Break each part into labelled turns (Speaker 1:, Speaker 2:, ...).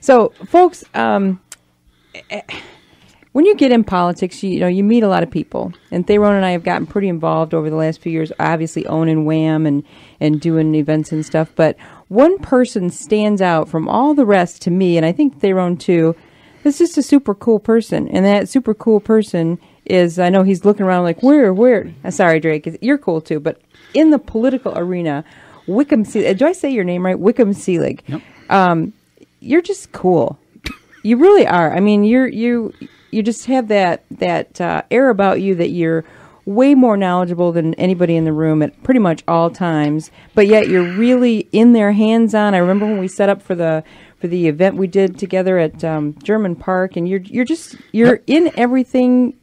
Speaker 1: So, folks, when you get in politics, you meet a lot of people. And Theron and I have gotten pretty involved over the last few years, obviously owning WAAM and doing events and stuff. But one person stands out from all the rest to me, and I think Theron too, is just a super cool person. And that super cool person is, I know he's looking around like, where? Sorry, Drake, you're cool too. But in the political arena, Wickham Seelig, do I say your name right? Wickham Seelig.
Speaker 2: Yep.
Speaker 1: You're just cool. You really are. I mean, you just have that air about you that you're way more knowledgeable than anybody in the room at pretty much all times. But yet you're really in there, hands-on. I remember when we set up for the event we did together at German Park, and you're in everything.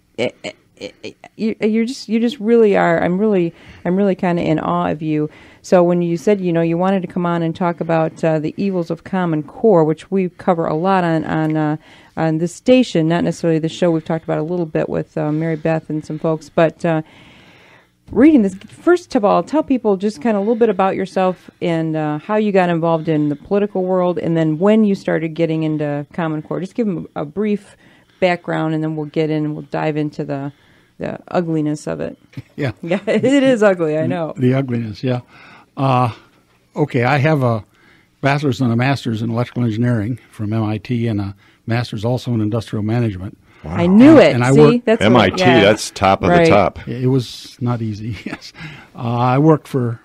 Speaker 1: You just really are. I'm really kind of in awe of you. So when you said you wanted to come on and talk about the evils of Common Core, which we cover a lot on this station, not necessarily the show. We've talked about a little bit with Mary Beth and some folks, but reading this, first of all, tell people just kind of a little bit about yourself and how you got involved in the political world, and then when you started getting into Common Core. Just give them a brief background, and then we'll get in and we'll dive into the ugliness of it.
Speaker 2: Yeah.
Speaker 1: Yeah, it is ugly, I know.
Speaker 2: The ugliness, yeah. Okay, I have a bachelor's and a master's in electrical engineering from MIT and a master's also in industrial management.
Speaker 1: Wow. I knew it.
Speaker 2: And I
Speaker 1: worked, that's
Speaker 3: MIT, that's top of the top.
Speaker 2: It was not easy, yes. I worked for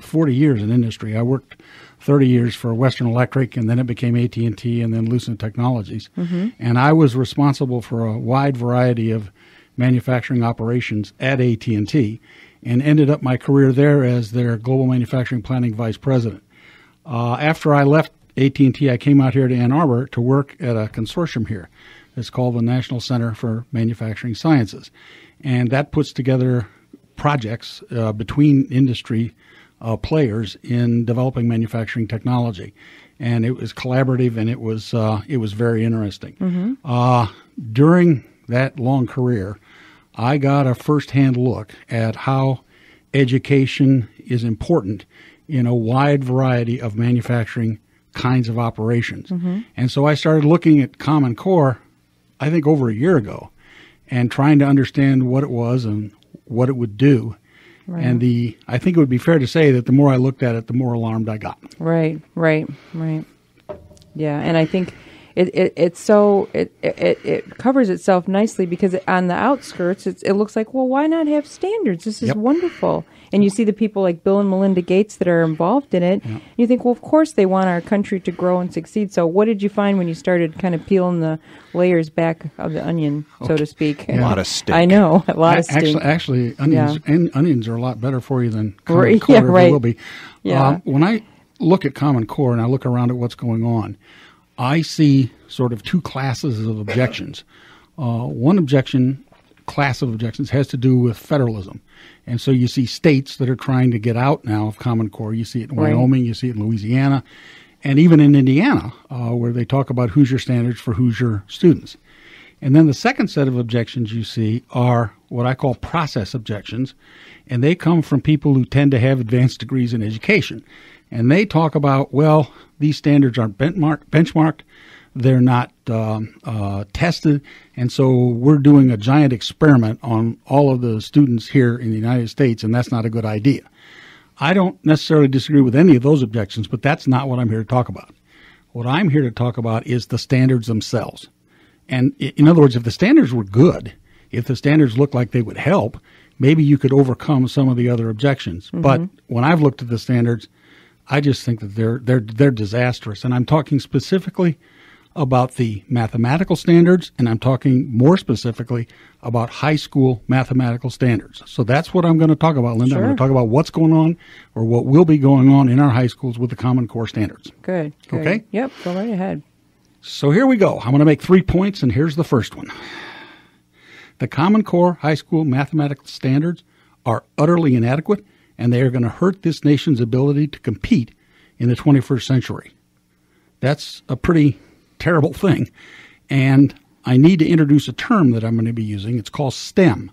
Speaker 2: 40 years in industry. I worked 30 years for Western Electric, and then it became AT&T, and then Lucent Technologies. Mm-hmm. And I was responsible for a wide variety of manufacturing operations at AT&T, and ended up my career there as their global manufacturing planning vice president. After I left AT&T, I came out here to Ann Arbor to work at a consortium here. It's called the National Center for Manufacturing Sciences, and that puts together projects between industry players in developing manufacturing technology. And it was collaborative, and it was very interesting. Mm-hmm. During that long career, I got a first-hand look at how education is important in a wide variety of manufacturing kinds of operations. Mm-hmm. And so I started looking at Common Core, I think over a year ago, and trying to understand what it was and what it would do. Right. And I think it would be fair to say that the more I looked at it, the more alarmed I got.
Speaker 1: Right. Yeah, and I think it covers itself nicely because on the outskirts, it looks like, well, why not have standards? This is wonderful. And you see the people like Bill and Melinda Gates that are involved in it. Yep. You think, well, of course they want our country to grow and succeed. So what did you find when you started kind of peeling the layers back of the onion, so to speak?
Speaker 3: Yeah. A lot of stink.
Speaker 1: I know, a lot of stink.
Speaker 2: Actually, onions are a lot better for you than Common Core ever will be.
Speaker 1: Yeah.
Speaker 2: When I look at Common Core and I look around at what's going on, I see sort of two classes of objections. One class of objections has to do with federalism. And so you see states that are trying to get out now of Common Core. You see it in Wyoming, you see it in Louisiana, and even in Indiana, where they talk about Hoosier standards for Hoosier students. And then the second set of objections you see are what I call process objections, and they come from people who tend to have advanced degrees in education. And they talk about, well, these standards aren't benchmarked, they're not tested, and so we're doing a giant experiment on all of the students here in the United States, and that's not a good idea. I don't necessarily disagree with any of those objections, but that's not what I'm here to talk about. What I'm here to talk about is the standards themselves. And in other words, if the standards were good, if the standards looked like they would help, maybe you could overcome some of the other objections. Mm-hmm. But when I've looked at the standards, I just think that they're disastrous. And I'm talking specifically about the mathematical standards, and I'm talking more specifically about high school mathematical standards. So that's what I'm going to talk about, Linda.
Speaker 1: Sure.
Speaker 2: I'm going to talk about what's going on or what will be going on in our high schools with the Common Core standards.
Speaker 1: Good.
Speaker 2: Okay?
Speaker 1: Yep, go right ahead.
Speaker 2: So here we go. I'm going to make 3 points, and here's the first one. The Common Core high school mathematical standards are utterly inadequate, and they are going to hurt this nation's ability to compete in the 21st century. That's a pretty terrible thing. And I need to introduce a term that I'm going to be using. It's called STEM.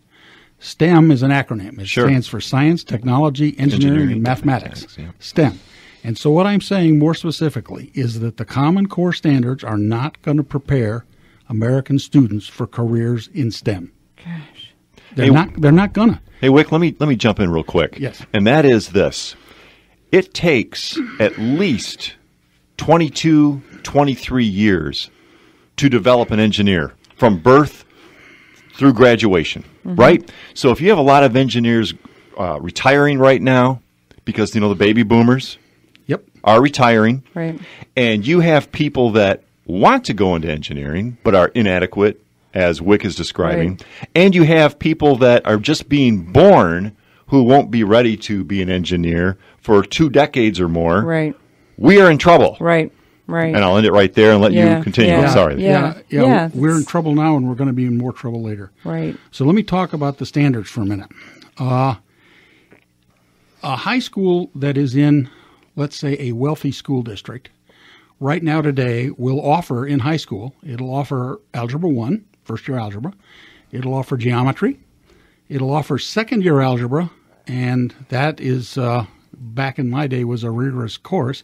Speaker 2: STEM is an acronym. It stands for Science, Technology, Engineering and Mathematics. Yeah. STEM. And so what I'm saying more specifically is that the Common Core standards are not going to prepare American students for careers in STEM.
Speaker 1: Gosh.
Speaker 2: They're not going to.
Speaker 3: Hey, Wick, let me jump in real quick.
Speaker 2: Yes.
Speaker 3: And that is this. It takes at least 22, 23 years to develop an engineer from birth through graduation, right? So if you have a lot of engineers retiring right now because, the baby boomers are retiring,
Speaker 1: Right.
Speaker 3: and you have people that want to go into engineering but are inadequate, as Wick is describing,
Speaker 1: Right.
Speaker 3: and you have people that are just being born who won't be ready to be an engineer for 2 decades or more,
Speaker 1: Right.
Speaker 3: we are in trouble.
Speaker 1: Right. Right.
Speaker 3: And I'll end it right there and let you continue.
Speaker 1: Yeah.
Speaker 3: I'm sorry.
Speaker 1: Yeah.
Speaker 2: We're in trouble now, and we're going to be in more trouble later.
Speaker 1: Right.
Speaker 2: So let me talk about the standards for a minute. A high school that is in, let's say, a wealthy school district, right now today will offer in high school, it'll offer Algebra 1, first-year algebra. It'll offer geometry. It'll offer second-year algebra, and that is, back in my day, was a rigorous course.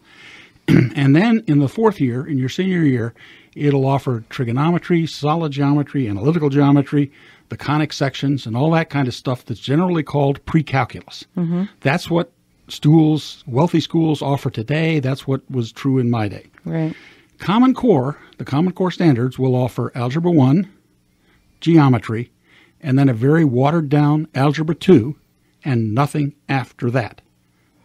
Speaker 2: And then in the fourth year, in your senior year, it'll offer trigonometry, solid geometry, analytical geometry, the conic sections, and all that kind of stuff that's generally called pre-calculus. That's what wealthy schools offer today. That's what was true in my day.
Speaker 1: Right.
Speaker 2: Common Core, the Common Core standards will offer Algebra 1, geometry, and then a very watered-down Algebra 2, and nothing after that.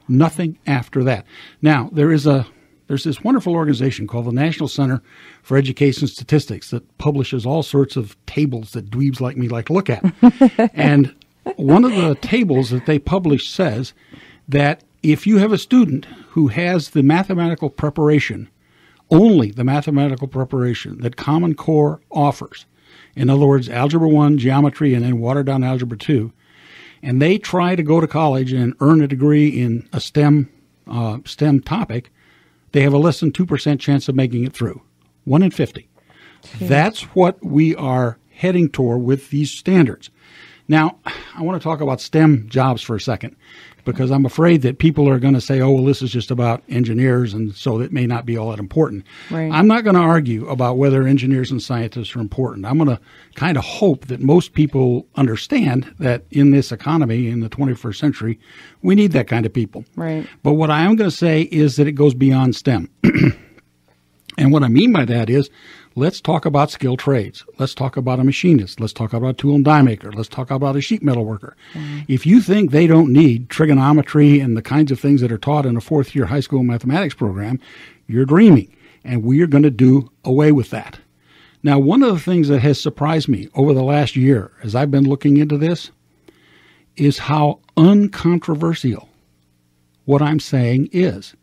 Speaker 2: Nothing after that. Now, there's this wonderful organization called the National Center for Education Statistics that publishes all sorts of tables that dweebs like me like to look at. And one of the tables that they publish says that if you have a student who has the mathematical preparation, only the mathematical preparation that Common Core offers, in other words, Algebra 1, geometry, and then watered down Algebra 2, and they try to go to college and earn a degree in a STEM topic, they have a less than 2% chance of making it through. 1 in 50. Jeez. That's what we are heading toward with these standards. Now, I want to talk about STEM jobs for a second, because I'm afraid that people are going to say, oh, well, this is just about engineers, and so it may not be all that important.
Speaker 1: Right.
Speaker 2: I'm not going to argue about whether engineers and scientists are important. I'm going to kind of hope that most people understand that in this economy, in the 21st century, we need that kind of people.
Speaker 1: Right.
Speaker 2: But what I am going to say is that it goes beyond STEM. And what I mean by that is, let's talk about skilled trades. Let's talk about a machinist. Let's talk about a tool and die maker. Let's talk about a sheet metal worker. If you think they don't need trigonometry and the kinds of things that are taught in a fourth-year high school mathematics program, you're dreaming. And we are going to do away with that. Now, one of the things that has surprised me over the last year as I've been looking into this is how uncontroversial what I'm saying is.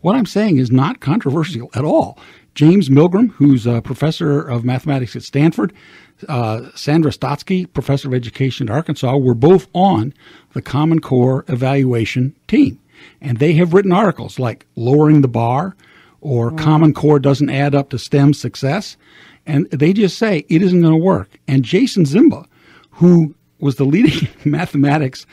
Speaker 2: What I'm saying is not controversial at all. James Milgram, who's a professor of mathematics at Stanford, Sandra Stotsky, professor of education at Arkansas, were both on the Common Core evaluation team. And they have written articles like Lowering the Bar or Common Core Doesn't Add Up to STEM Success. And they just say it isn't going to work. And Jason Zimba, who was the leading mathematics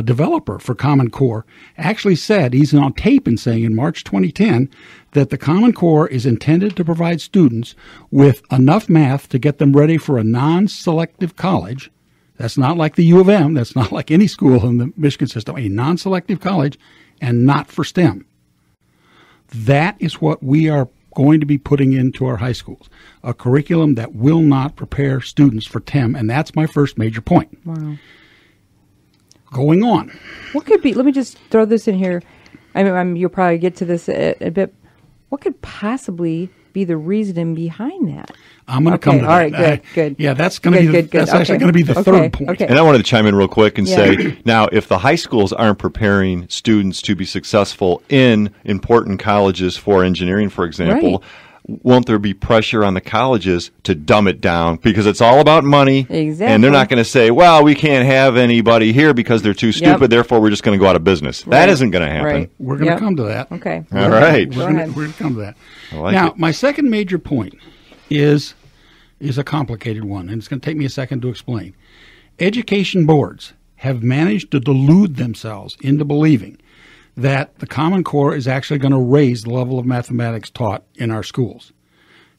Speaker 2: developer for Common Core, actually said, he's on tape and saying in March 2010, that the Common Core is intended to provide students with enough math to get them ready for a non-selective college. That's not like the U of M. That's not like any school in the Michigan system. A non-selective college and not for STEM. That is what we are going to be putting into our high schools. A curriculum that will not prepare students for STEM. And that's my first major point.
Speaker 1: Wow.
Speaker 2: Going on.
Speaker 1: What could be, let me just throw this in here. I mean, you'll probably get to this a bit. What could possibly be the reasoning behind that?
Speaker 2: I'm going to come to that.
Speaker 1: All right, good.
Speaker 2: Yeah, that's going to be that's actually going to be the third point.
Speaker 1: Okay.
Speaker 3: And I wanted to chime in real quick and say, now, if the high schools aren't preparing students to be successful in important colleges for engineering, for example, won't there be pressure on the colleges to dumb it down? Because it's all about money.
Speaker 1: Exactly.
Speaker 3: And they're not going to say, well, we can't have anybody here because they're too stupid, therefore we're just going to go out of business. That isn't going to happen.
Speaker 1: Right.
Speaker 2: We're going to come to that.
Speaker 1: Okay.
Speaker 3: All right.
Speaker 2: We're going to come to that.
Speaker 3: I like
Speaker 2: now,
Speaker 3: it.
Speaker 2: my second major point is a complicated one, and it's going to take me a second to explain. Education boards have managed to delude themselves into believing that the Common Core is actually going to raise the level of mathematics taught in our schools.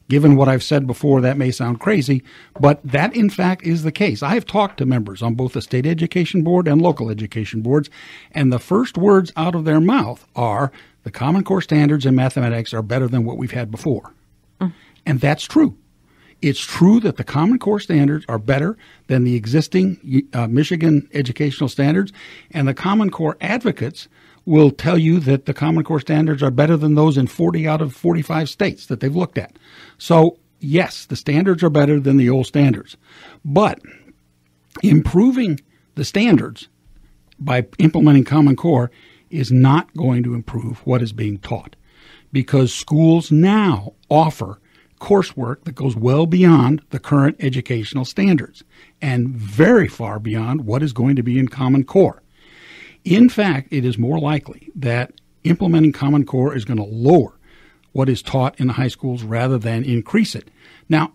Speaker 2: Given what I've said before, that may sound crazy, but that in fact is the case. I have talked to members on both the state education board and local education boards, and the first words out of their mouth are, the Common Core standards in mathematics are better than what we've had before. And that's true. It's true that the Common Core standards are better than the existing Michigan educational standards, and the Common Core advocates will tell you that the Common Core standards are better than those in 40 out of 45 states that they've looked at. So, yes, the standards are better than the old standards. But improving the standards by implementing Common Core is not going to improve what is being taught, because schools now offer coursework that goes well beyond the current educational standards and very far beyond what is going to be in Common Core. In fact, it is more likely that implementing Common Core is going to lower what is taught in the high schools rather than increase it. Now,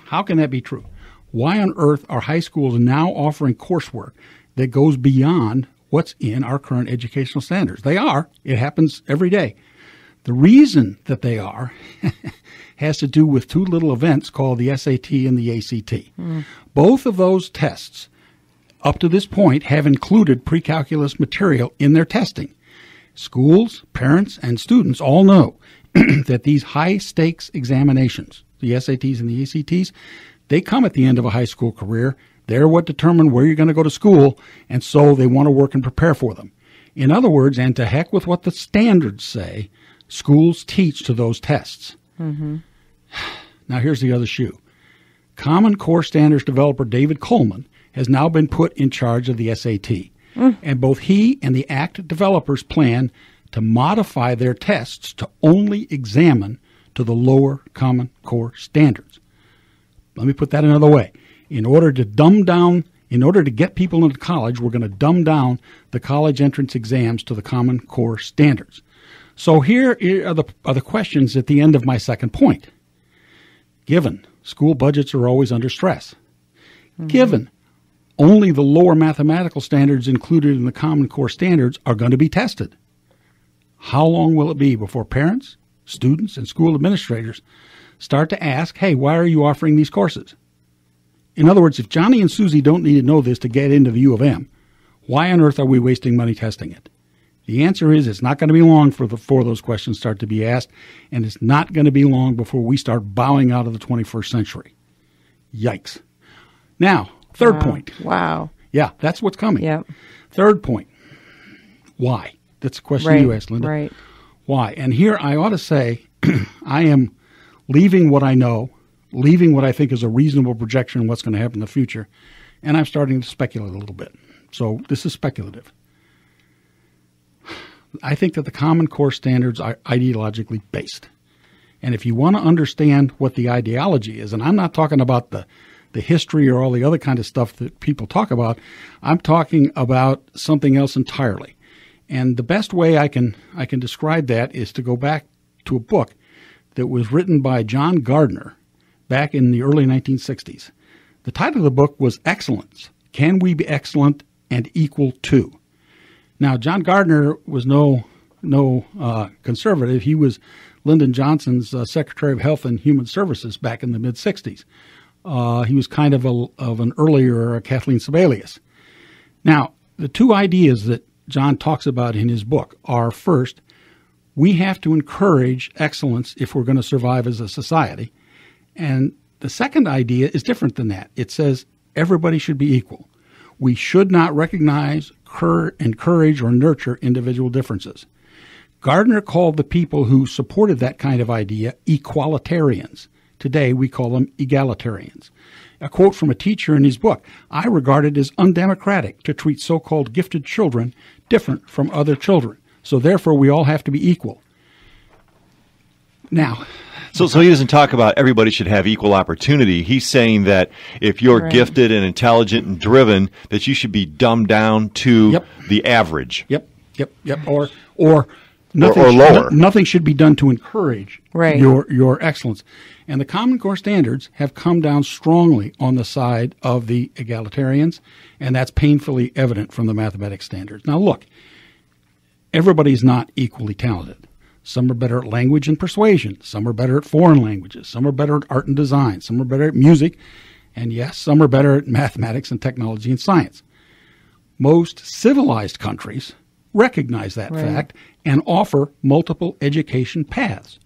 Speaker 2: how can that be true? Why on earth are high schools now offering coursework that goes beyond what's in our current educational standards? They are. It happens every day. The reason that they are has to do with two little events called the SAT and the ACT. Both of those tests, up to this point, have included pre-calculus material in their testing. Schools, parents, and students all know that these high-stakes examinations, the SATs and the ACTs, they come at the end of a high school career. They're what determine where you're going to go to school, and so they want to work and prepare for them. In other words, and to heck with what the standards say, schools teach to those tests. Now, here's the other shoe. Common Core Standards developer David Coleman has now been put in charge of the SAT. And both he and the ACT developers plan to modify their tests to only examine to the lower Common Core standards. Let me put that another way. In order to get people into college, we're going to dumb down the college entrance exams to the Common Core standards. So here are the questions at the end of my second point. Given school budgets are always under stress, given only the lower mathematical standards included in the Common Core standards are going to be tested, how long will it be before parents, students, and school administrators start to ask, hey, why are you offering these courses? In other words, if Johnny and Susie don't need to know this to get into the U of M, why on earth are we wasting money testing it? The answer is it's not going to be long before those questions start to be asked, and it's not going to be long before we start bowing out of the 21st century. Yikes. Now, third point.
Speaker 1: Wow.
Speaker 2: Yeah, that's what's coming.
Speaker 1: Yep.
Speaker 2: Third point. Why? That's a question you asked, Linda.
Speaker 1: Right.
Speaker 2: Why? And here I ought to say I am leaving what I know, leaving what I think is a reasonable projection of what's going to happen in the future, and I'm starting to speculate a little bit. So this is speculative. I think that the Common Core standards are ideologically based. And if you want to understand what the ideology is, and I'm not talking about the history or all the other kind of stuff that people talk about, I'm talking about something else entirely. And the best way I can describe that is to go back to a book that was written by John Gardner back in the early 1960s. The title of the book was Excellence. Can we be excellent and equal to? Now, John Gardner was no conservative. He was Lyndon Johnson's Secretary of Health and Human Services back in the mid-'60s. He was kind of an earlier Kathleen Sebelius. Now, the two ideas that John talks about in his book are, first, we have to encourage excellence if we're going to survive as a society. And the second idea is different than that. It says everybody should be equal. We should not recognize, encourage, or nurture individual differences. Gardner called the people who supported that kind of idea equalitarians. Today, we call them egalitarians. A quote from a teacher in his book, I regard it as undemocratic to treat so-called gifted children different from other children. So therefore, we all have to be equal. Now,
Speaker 3: So he doesn't talk about everybody should have equal opportunity. He's saying that if you're gifted and intelligent and driven, that you should be dumbed down to the average.
Speaker 2: Yep. Or nothing,
Speaker 3: or lower.
Speaker 2: Nothing should be done to encourage
Speaker 1: Right.
Speaker 2: your excellence. And the Common Core standards have come down strongly on the side of the egalitarians, and that's painfully evident from the mathematics standards. Now, look, everybody's not equally talented. Some are better at language and persuasion. Some are better at foreign languages. Some are better at art and design. Some are better at music. And yes, some are better at mathematics and technology and science. Most civilized countries recognize that fact and offer multiple education paths.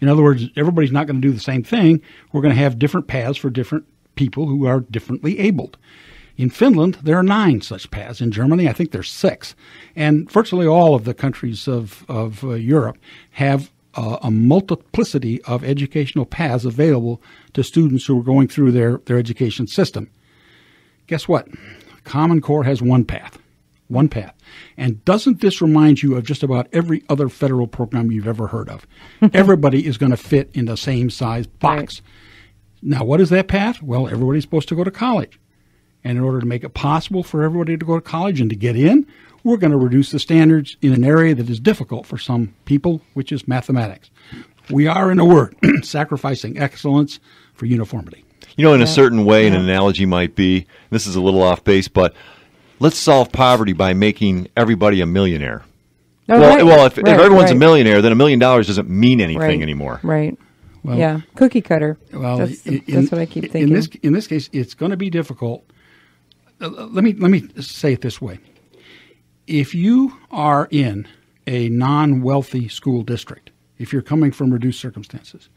Speaker 2: In other words, everybody's not going to do the same thing. We're going to have different paths for different people who are differently abled. In Finland, there are 9 such paths. In Germany, I think there's 6. And virtually all of the countries of Europe have a multiplicity of educational paths available to students who are going through their education system. Guess what? Common Core has one path. One path. And doesn't this remind you of just about every other federal program you've ever heard of? Everybody is going to fit in the same size box. Right. Now, what is that path? Well, everybody's supposed to go to college. And in order to make it possible for everybody to go to college and to get in, we're going to reduce the standards in an area that is difficult for some people, which is mathematics. We are, in a word, sacrificing excellence for uniformity.
Speaker 3: You know, in a certain way, an analogy might be, this is a little off base, but let's solve poverty by making everybody a millionaire.
Speaker 1: Oh,
Speaker 3: well, if everyone's a millionaire, then $1 million doesn't mean anything anymore.
Speaker 1: Right. Well, cookie cutter. Well, that's what I keep thinking.
Speaker 2: In this case, it's going to be difficult. Let me say it this way. If you are in a non-wealthy school district, if you're coming from reduced circumstances,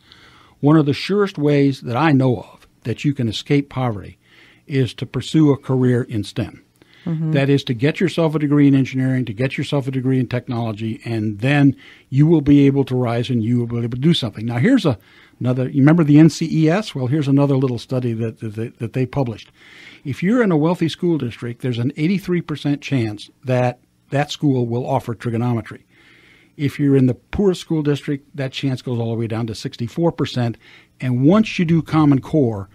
Speaker 2: one of the surest ways that I know of that you can escape poverty is to pursue a career in STEM. Mm-hmm. That is to get yourself a degree in engineering, to get yourself a degree in technology, and then you will be able to rise and you will be able to do something. Now, here's another. You remember the NCES? Well, here's another little study that they published. If you're in a wealthy school district, there's an 83% chance that that school will offer trigonometry. If you're in the poorest school district, that chance goes all the way down to 64%. And once you do Common Core,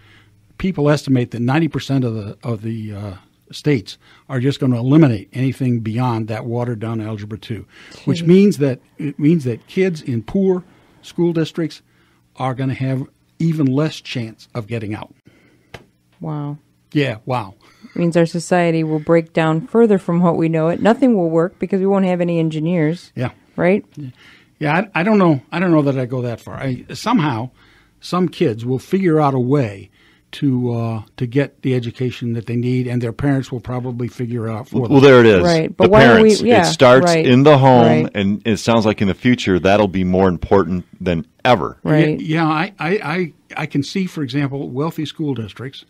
Speaker 2: people estimate that 90% of the states are just going to eliminate anything beyond that watered down Algebra 2, which means that kids in poor school districts are going to have even less chance of getting out.
Speaker 1: Wow.
Speaker 2: Yeah, wow.
Speaker 1: It means our society will break down further from what we know it. Nothing will work because we won't have any engineers.
Speaker 2: Yeah.
Speaker 1: Right?
Speaker 2: Yeah, I don't know. I don't know that I go that far. Somehow, some kids will figure out a way to get the education that they need, and their parents will probably figure out for them.
Speaker 3: Well, there it is.
Speaker 1: Right. But
Speaker 3: the
Speaker 1: why
Speaker 3: parents.
Speaker 1: Are we, yeah,
Speaker 3: it starts in the home,
Speaker 1: right.
Speaker 3: and it sounds like in the future that'll be more important than ever.
Speaker 1: Right.
Speaker 2: Yeah, I can see, for example, wealthy school districts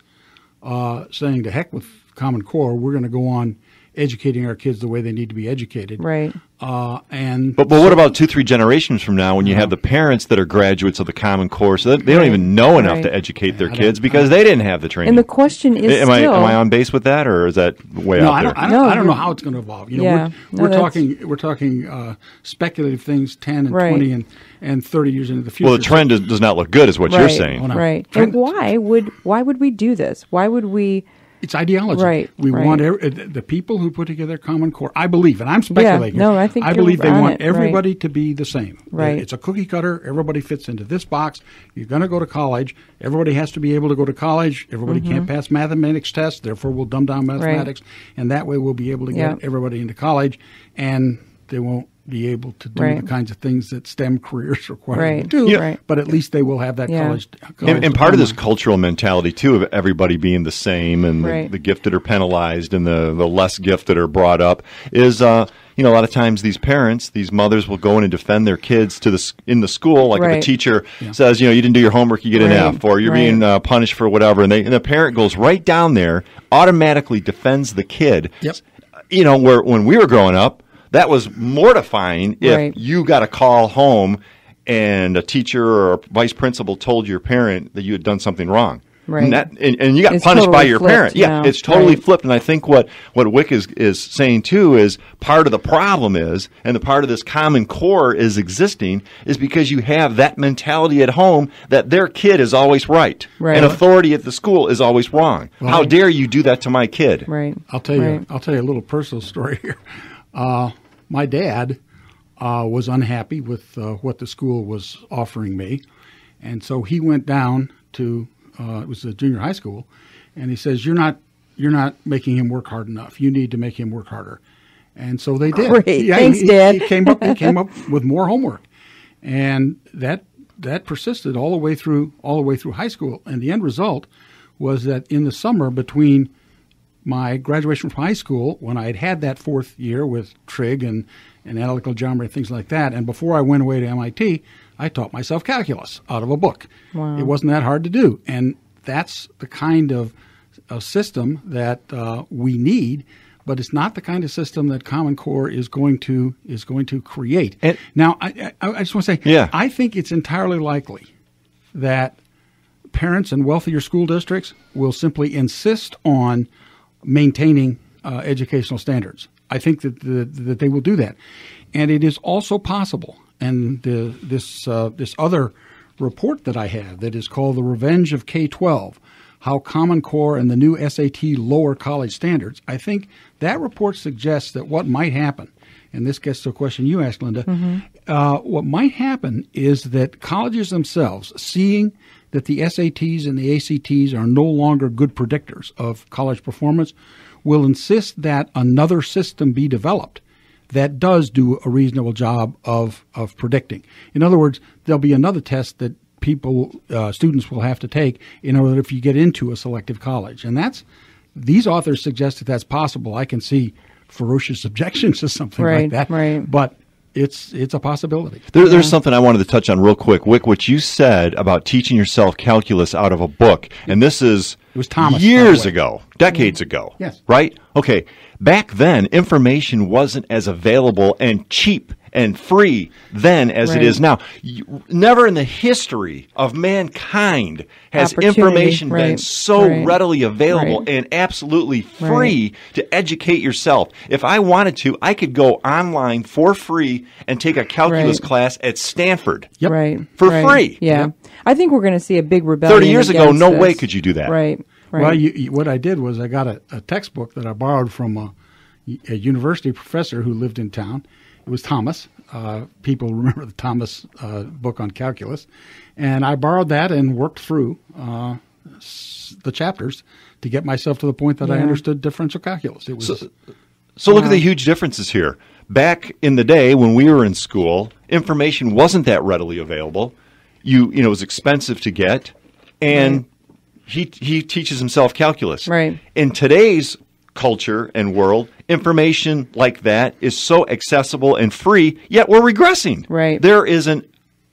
Speaker 2: saying, to heck with Common Core, we're going to go on educating our kids the way they need to be educated.
Speaker 1: Right.
Speaker 3: But what about 2-3 generations from now when you have the parents that are graduates of the Common Core, so that they don't even know enough to educate their kids because they didn't have the training?
Speaker 1: And the question is,
Speaker 3: am I on base with that, or is that way out there?
Speaker 2: I don't know how it's going to evolve. You know, we're talking speculative things 10 and 20 and 30 years into the future.
Speaker 3: Well, the trend does not look good, is what you're saying.
Speaker 2: Oh, no.
Speaker 1: Right. And why would we do this? Why would we?
Speaker 2: It's ideology.
Speaker 1: Right.
Speaker 2: We want the people who put together Common Core. I believe, and I'm speculating.
Speaker 1: Yeah, no, I think
Speaker 2: I believe they want everybody
Speaker 1: to
Speaker 2: be the same.
Speaker 1: Right.
Speaker 2: It's a cookie cutter. Everybody fits into this box. You're going to go to college. Everybody has to be able to go to college. Everybody can't pass mathematics tests. Therefore, we'll dumb down mathematics, and that way we'll be able to get everybody into college, and they won't be able to do the kinds of things that STEM careers require to do. But at least they will have that college.
Speaker 3: And part of this cultural mentality, too, of everybody being the same and the gifted are penalized and the less gifted are brought up is, a lot of times these parents, these mothers will go in and defend their kids in the school. Like if a teacher says, you didn't do your homework, you get an F, or you're being punished for whatever. And the parent goes right down there, automatically defends the kid.
Speaker 2: Yep.
Speaker 3: Where when we were growing up, that was mortifying if you got a call home and a teacher or a vice principal told your parent that you had done something wrong.
Speaker 1: Right.
Speaker 3: And you got punished by your parent. Yeah, it's totally flipped. And I think what Wick is saying, too, is part of the problem is, and the part of this Common Core is existing, is because you have that mentality at home that their kid is always right. And authority at the school is always wrong. How dare you do that to my kid?
Speaker 1: Right.
Speaker 2: I'll tell you a little personal story here. My dad was unhappy with what the school was offering me, and so he went down to it was a junior high school, and he says, "You're not making him work hard enough. You need to make him work harder." And so they did.
Speaker 1: Great. Thanks, Dad.
Speaker 2: He came up with more homework. And that persisted all the way through high school. And the end result was that in the summer between my graduation from high school, when I had that fourth year with trig and analytical geometry and things like that, and before I went away to MIT, I taught myself calculus out of a book.
Speaker 1: Wow.
Speaker 2: It wasn't that hard to do. And that's the kind of a system that we need, but it's not the kind of system that Common Core is going to create.
Speaker 3: And
Speaker 2: now, I just want to say,
Speaker 3: yeah.
Speaker 2: I think it's entirely likely that parents in wealthier school districts will simply insist on maintaining educational standards. I think that they will do that, and it is also possible. And this other report that I have that is called "The Revenge of K-12: How Common Core and the New SAT Lower College Standards." I think that report suggests that what might happen, and this gets to a question you asked, Linda. What might happen is that colleges themselves, seeing that the SATs and the ACTs are no longer good predictors of college performance, will insist that another system be developed that does do a reasonable job of predicting. In other words, there'll be another test that students will have to take in order if you get into a selective college. And these authors suggest that that's possible. I can see ferocious objections to something like that.
Speaker 1: Right.
Speaker 2: But it's a possibility.
Speaker 3: There's something I wanted to touch on real quick. Wick, what you said about teaching yourself calculus out of a book, and this is
Speaker 2: it was Thomas,
Speaker 3: years ago, decades ago.
Speaker 2: Yes.
Speaker 3: Right? Okay. Back then, information wasn't as available and cheap and free then as it is now. Never in the history of mankind has information been so readily available and absolutely free to educate yourself. If I wanted to, I could go online for free and take a calculus class at Stanford for free.
Speaker 1: Yeah.
Speaker 2: Yep.
Speaker 1: I think we're going to see a big rebellion
Speaker 3: 30 years ago, no
Speaker 1: this.
Speaker 3: way could you do that.
Speaker 1: Right.
Speaker 2: Well, what I did was I got a textbook that I borrowed from a university professor who lived in town. It was Thomas. People remember the Thomas book on calculus. And I borrowed that and worked through the chapters to get myself to the point that I understood differential calculus. It was
Speaker 3: So look at the huge differences here. Back in the day when we were in school, information wasn't that readily available. It was expensive to get, and he teaches himself calculus.
Speaker 1: Right.
Speaker 3: In today's culture and world, information like that is so accessible and free, yet we're regressing.
Speaker 1: Right.
Speaker 3: There is an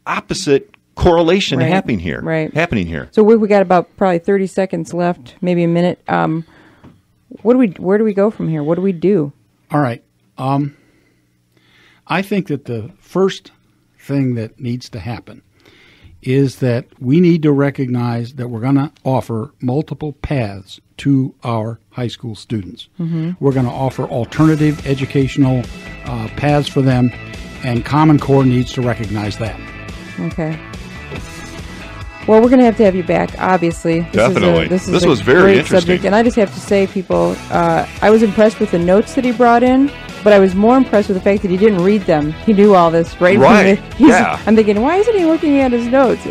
Speaker 3: opposite correlation happening here.
Speaker 1: So we got about probably 30 seconds left, maybe a minute. Where do we go from here? What do we do?
Speaker 2: All right. I think that the first thing that needs to happen is that we need to recognize that we're going to offer multiple paths to our high school students. We're going to offer alternative educational paths for them, and Common Core needs to recognize that.
Speaker 1: Okay. Well, we're going to have you back, obviously.
Speaker 3: Definitely.
Speaker 1: This
Speaker 3: was very
Speaker 1: great
Speaker 3: interesting.
Speaker 1: Subject. And I just have to say, people, I was impressed with the notes that he brought in, but I was more impressed with the fact that he didn't read them. He knew all this from I'm thinking, why isn't he looking at his notes?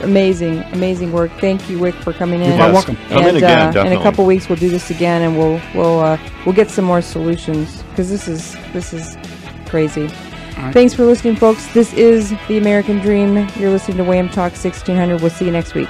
Speaker 1: Amazing work. Thank you, Wick, for coming in.
Speaker 2: You're welcome.
Speaker 3: Come in again, definitely.
Speaker 1: In a couple weeks, we'll do this again, and we'll get some more solutions, because this is crazy.
Speaker 2: Right.
Speaker 1: Thanks for listening, folks. This is The American Dream. You're listening to WAAM Talk 1600. We'll see you next week.